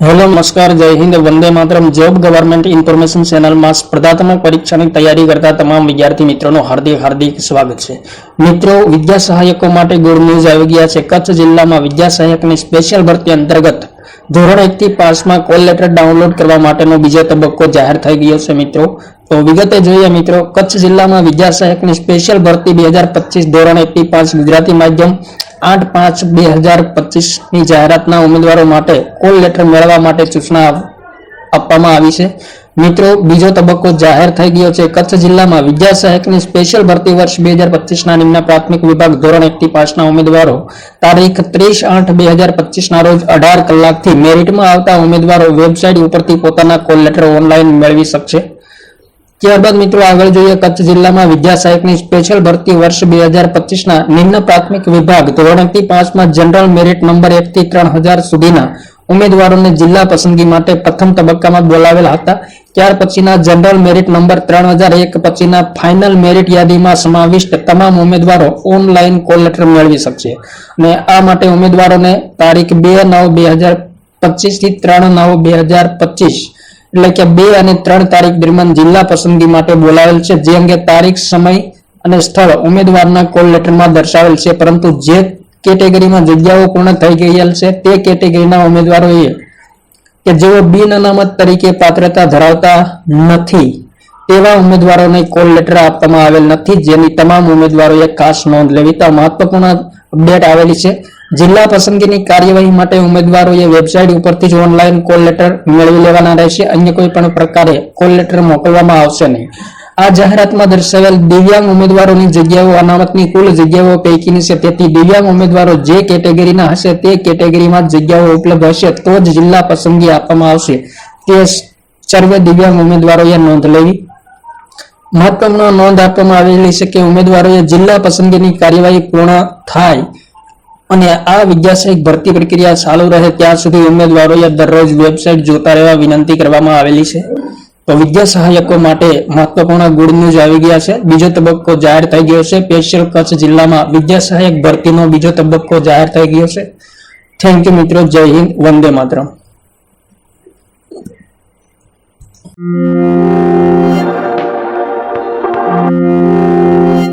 Hello नमस्कार जय Hind Vande Mataram job government information channel में स्पर्धात्मक परीक्षा की तैयारी करता तमाम विद्यार्थी मित्रों हार्दिक स्वागत है। मित्रों विद्या सहायकों माटे गुड न्यूज आई गया है। कच्छ जिला में विद्या सहायक की स्पेशल भर्ती अंतर्गत धोरण 1 થી 5 में कॉल लेटर डाउनलॉड करवा माटेनो बीजो तबक्को जाहिर थई गयो छे। मित्रों तो विगते जोईए मित्रों कच्छ जिला में विद्या सहायक की स्पेशल भर्ती 2025 धोरण 1 થી 5 गुजराती माध्यम 8/5/2025 ની જાહેરાતના ઉમેદવારો માટે કોલ લેટર મેળવવા માટે સૂચના આપવામાં આવી છે। મિત્રો બીજો તબક્કો જાહેર થઈ ગયો છે। કચ્છ જિલ્લામાં વિદ્યા સહાયકની સ્પેશિયલ ભરતી વર્ષ 2025 ના નિમ્ન પ્રાથમિક વિભાગ ધોરણ 1 થી 5 ના ઉમેદવારો તારીખ 30/8/2025 ના રોજ 18 કલાકથી મેરિટમાં આવતા ઉમેદવારો વેબસાઇટ ઉપરથી પોતાના કોલ લેટર ઓનલાઈન મેળવી શકશે। ત્યારબાદ મિત્રો આગળ જોઈએ કચ્છ જિલ્લામાં વિદ્યા સહાયકની સ્પેશિયલ ભરતી વર્ષ 2025 ના નિમ્ન પ્રાથમિક વિભાગ ધોરણ 1 થી 5 માં જનરલ મેરિટ નંબર 1 થી 3000 સુધીના ઉમેદવારોને જિલ્લા પસંદગી માટે પ્રથમ તબક્કામાં બોલાવેલા હતા। ત્યાર પછીના જનરલ મેરિટ નંબર 3001 પછીના ફાઇનલ મેરિટ યાદીમાં સમાવિષ્ટ તમામ ઉમેદવારો ઓનલાઈન કોલ લેટર મેળવી શકશે અને આ માટે ઉમેદવારોને તારીખ 2/9/2025 થી 3/9/2025 એટલે કે 2 અને 3 તારીખ દરમિયાન જિલ્લા પસંદગી માટે બોલાવેલ છે। જે અંગે તારીખ સમય અને સ્થળ ઉમેદવારના કોલ લેટરમાં દર્શાવેલ છે, પરંતુ જે કેટેગરીમાં જગ્યાઓ પૂર્ણ થઈ ગયેલ છે તે કેટેગરીના ઉમેદવારોએ કે જેઓ બિન અનામત તરીકે પાત્રતા ધરાવતા નથી તેવા ઉમેદવારોને કોલ લેટર આપવામાં આવેલ નથી, જેની તમામ ઉમેદવારોએ ખાસ નોંધ લેવી। તો મહત્વપૂર્ણ અપડેટ આવેલી છે। જિલ્લા પસંદગીની કાર્યવાહી માટે ઉમેદવારોએ વેબસાઇટ ઉપરથી જ ઓનલાઈન કોલ લેટર મેળવી લેવાના રહેશે। અન્ય કોઈ પણ પ્રકારે કોલ લેટર મોકલવામાં આવશે નહીં। આ જાહેરાતમાં દર્શાવેલ દિવ્યાંગ ઉમેદવારોની જગ્યાઓ અનામતની કુલ જગ્યાઓ પૈકીની છે, તેથી દિવ્યાંગ ઉમેદવારો જે કેટેગરીના હશે તે કેટેગરીમાં જગ્યાઓ ઉપલબ્ધ હશે તો જ જિલ્લા પસંદગી આપવામાં આવશે। તે સર્વે દિવ્યાંગ ઉમેદવારોએ નોંધ લેવી। મહત્વનો નોંધ આપવામાં આવેલી છે કે ઉમેદવારોએ જિલ્લા પસંદગીની કાર્યવાહી પૂર્ણ થાય અને આ વિદ્યા સહાયક ભરતી પ્રક્રિયા ચાલુ રહે ત્યાં સુધી ઉમેદવારોએ દરરોજ વેબસાઇટ જોતા રહેવા વિનંતી કરવામાં આવેલી છે। તો વિદ્યા સહાયકો માટે મહત્વપૂર્ણ ગુડ ન્યૂઝ આવી ગયા છે। બીજો તબક્કો જાહેર થઈ ગયો છે। સ્પેશિયલ કચ્છ જિલ્લામાં વિદ્યા સહાયક ભરતીનો બીજો તબક્કો જાહેર થઈ ગયો છે। થેન્ક યુ મિત્રો, જય હિન્દ, વંદે માતરમ।